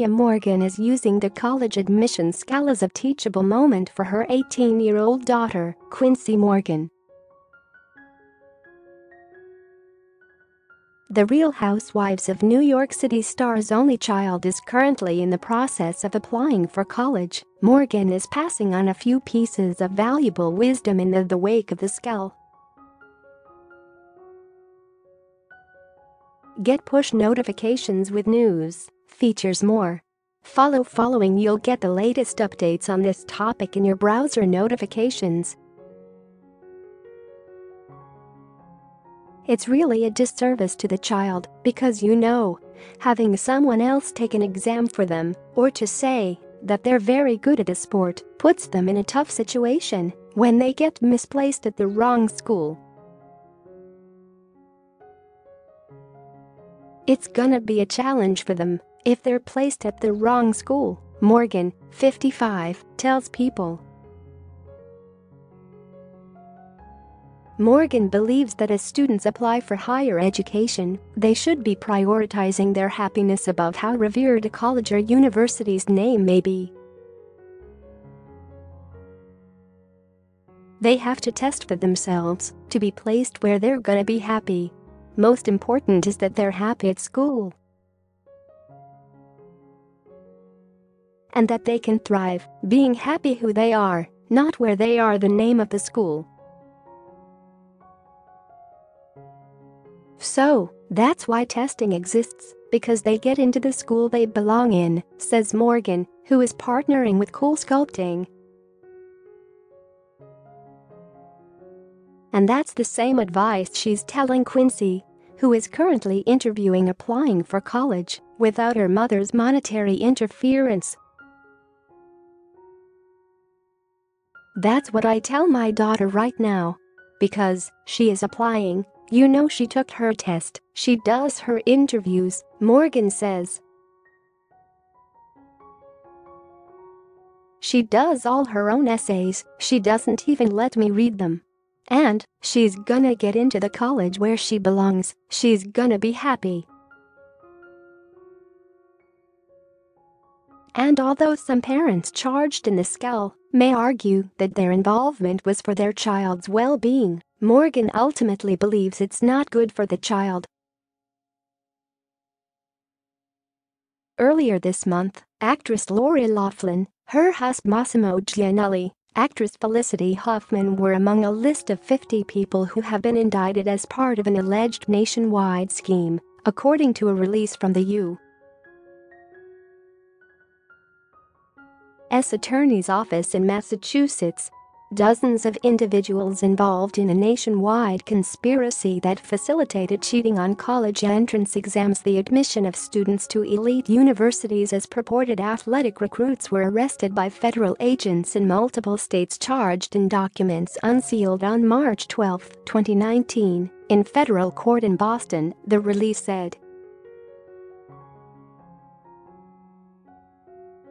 Sonja Morgan is using the college admission scandal as a teachable moment for her 18-year-old daughter, Quincy Morgan. The Real Housewives of New York City star's only child is currently in the process of applying for college. Morgan is passing on a few pieces of valuable wisdom in the wake of the scandal. Get push notifications with news, features more. Following you'll get the latest updates on this topic in your browser notifications. It's really a disservice to the child because having someone else take an exam for them or to say that they're very good at a sport puts them in a tough situation when they get misplaced at the wrong school. It's gonna be a challenge for them if they're placed at the wrong school, Morgan, 55, tells People. Morgan believes that as students apply for higher education, they should be prioritizing their happiness above how revered a college or university's name may be. They have to test for themselves to be placed where they're gonna be happy. Most important is that they're happy at school and that they can thrive, being happy who they are, not where they are the name of the school. So, that's why testing exists, because they get into the school they belong in, says Morgan, who is partnering with Cool Sculpting. And that's the same advice she's telling Quincy, who is currently interviewing applying for college without her mother's monetary interference. That's what I tell my daughter right now. Because she is applying. She took her test, she does her interviews, Morgan says. She does all her own essays, she doesn't even let me read them. And she's gonna get into the college where she belongs, she's gonna be happy. And although some parents charged in the scandal may argue that their involvement was for their child's well-being, Morgan ultimately believes it's not good for the child. Earlier this month, actress Lori Loughlin, her husband Massimo Gianelli, actress Felicity Huffman were among a list of 50 people who have been indicted as part of an alleged nationwide scheme, according to a release from the U.S. Attorney's Office in Massachusetts. Dozens of individuals involved in a nationwide conspiracy that facilitated cheating on college entrance exams, the admission of students to elite universities as purported athletic recruits, were arrested by federal agents in multiple states, charged in documents unsealed on March 12, 2019, in federal court in Boston, the release said.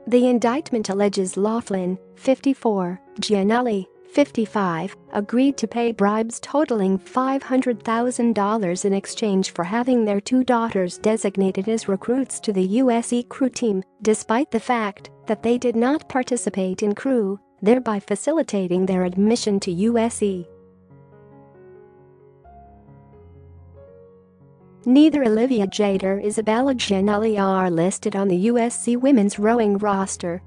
The indictment alleges Loughlin, 54, Gianelli, 55, agreed to pay bribes totaling $500,000 in exchange for having their two daughters designated as recruits to the USC crew team, despite the fact that they did not participate in crew, thereby facilitating their admission to USC. Neither Olivia Jade or Isabella Gianelli are listed on the USC women's rowing roster.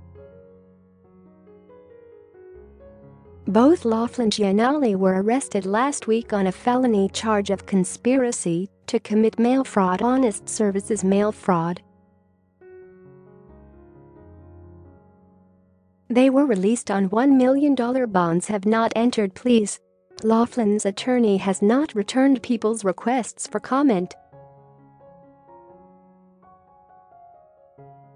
Both Loughlin and Gianelli were arrested last week on a felony charge of conspiracy to commit mail fraud, honest services mail fraud. They were released on $1 million bonds, have not entered pleas. Loughlin's attorney has not returned People's requests for comment.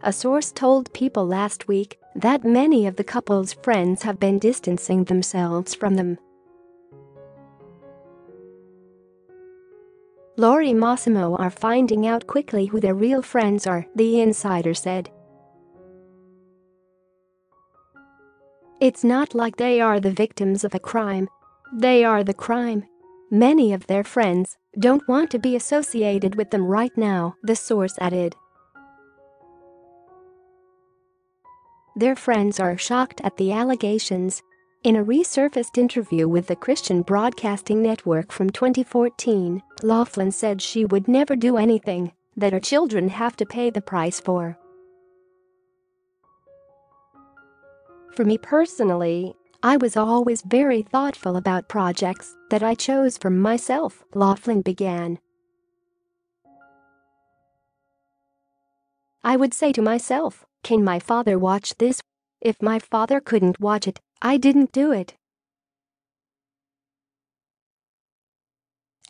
A source told People last week that many of the couple's friends have been distancing themselves from them. Lori and Massimo are finding out quickly who their real friends are, the insider said. It's not like they are the victims of a crime. They are the crime. Many of their friends don't want to be associated with them right now, the source added. Their friends are shocked at the allegations. In a resurfaced interview with the Christian Broadcasting Network from 2014, Laughlin said she would never do anything that her children have to pay the price for. For me personally, I was always very thoughtful about projects that I chose for myself, Laughlin began. I would say to myself, can my father watch this? If my father couldn't watch it, I didn't do it.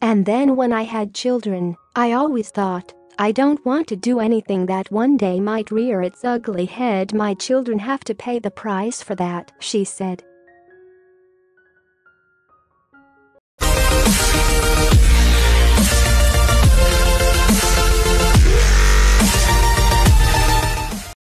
And then when I had children, I always thought, I don't want to do anything that one day might rear its ugly head. My children have to pay the price for that, she said.